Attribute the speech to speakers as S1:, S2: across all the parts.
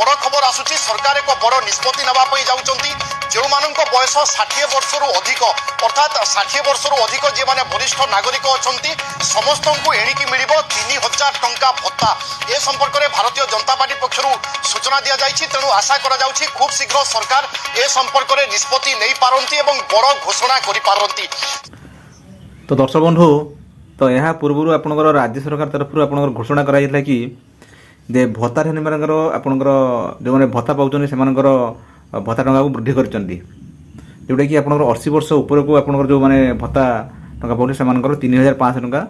S1: बड़ खबर आसुची सरकार एक बड़ निष्पत्ति नवा पई जाउचंती जो मानक बयस 60 वर्ष रु अधिक अर्थात 60 वर्ष रु अधिक जे माने वरिष्ठ नागरिक अछंती समस्त को एणिकी मिलिबो 3000 टंका भत्ता ए संपर्क में भारतीय जनता पार्टी पक्षरु सूचना दिया जायछि। तेणु आशा करा जाउछि खूब शीघ्र सरकार ए संपर्क में निष्पत्ति नै पारंती एवं बड़ घोषणा करि पारंती।
S2: तो दर्शक बंधु तो यहाँ पूर्व आपंकर राज्य सरकार तरफ आपंकर घोषणा कराइला कि जे भत्ताधारी मानकर आपंकर जो मैंने भत्ता पाँच से भत्ता टंका को वृद्धि कर जोटा कि आपंकर 80 वर्ष ऊपर को आपंकर जो मैंने भत्ता टंका पाँच से 3500 टंका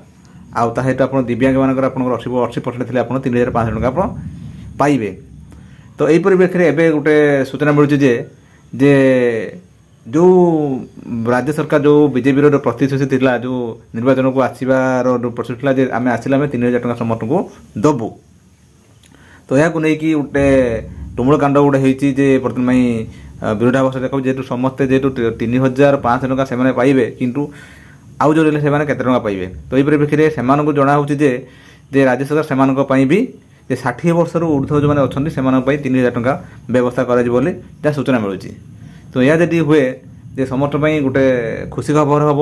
S2: आउ सहित आप दिव्यांग मानकर आपंकर 80% थे आप 3500 टंका आप पाइबे। तो यही परिप्रेक्षी में एवं गोटे सूचना मिलूँ जे जो राज्य सरकार जो बीजेपी प्रतिश्रुति थिला जो निर्वाचन को आसबार प्रतिश्रुति था आम आसिला 3000 टंका समस्त को दबू। तो यह नहीं गोटे तुमुल कांड गोटे होती बर्तमान विरोधाभास देखो जेहतु समस्ते जेहतु 3500 टंका से पाइबे किंतु आउ जो रही केते टंका पाइबे। तो यही परिप्रेक्षी में से जना हो राज्य सरकार से भी 60 वर्ष ऊर्ध्व जो मैंने अच्छा से 3000 टंका व्यवस्था कर सूचना मिलूँ। तो यह जदि हुए जे समस्त गोटे खुशी खबर हम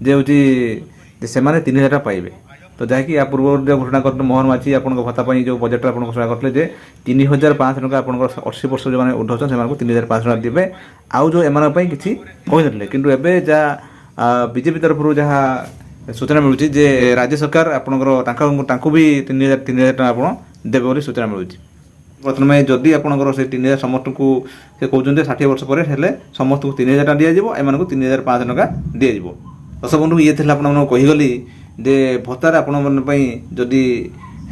S2: जे हूँ से 3000 पाइबे। तो जहाँकि या पूर्व जो घोषणा करते मोहन माझी आप भत्ता जो बजेट आप घोषणा करते 3500 टंका आप 80 वर्ष जो मैंने ऊर्ध्व से 3500 टंका देवे आउ जो एम किसी कहते किंतु एवं जहाँ बीजेपी तरफ जहाँ सूचना मिलूँ जे राज्य सरकार आपंकर भी 3000 टंका आप देवे सूचना मिलूँ। बर्तमान जदि आपंकर से 3000 समस्त को से कहते 60 वर्ष पर समस्त को 3000 टंका दिज्व एम 3500 टंका दिज्व। दर्शक बंधु ये कहीगली जे भत्तार आपदी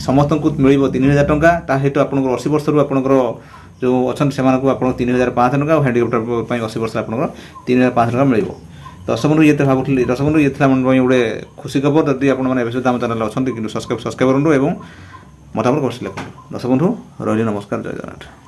S2: समस्त को मिल 3000 टंका सहित आप 80 वर्ष आपंकर जो अच्छा से 3500 टंका और हैंडिकैप्टर 80 वर्ष आप 3500 टंका मिल। दर्शक बंधु ये भावुली दर्शक बंधु ये गोटे खुशी खबर जदि आप आम चैनल अच्छा कि सब्सक्राइब करूँ और मतामत कमेंट लिखूँ। दर्शक बंधु रही नमस्कार जय जगन्नाथ।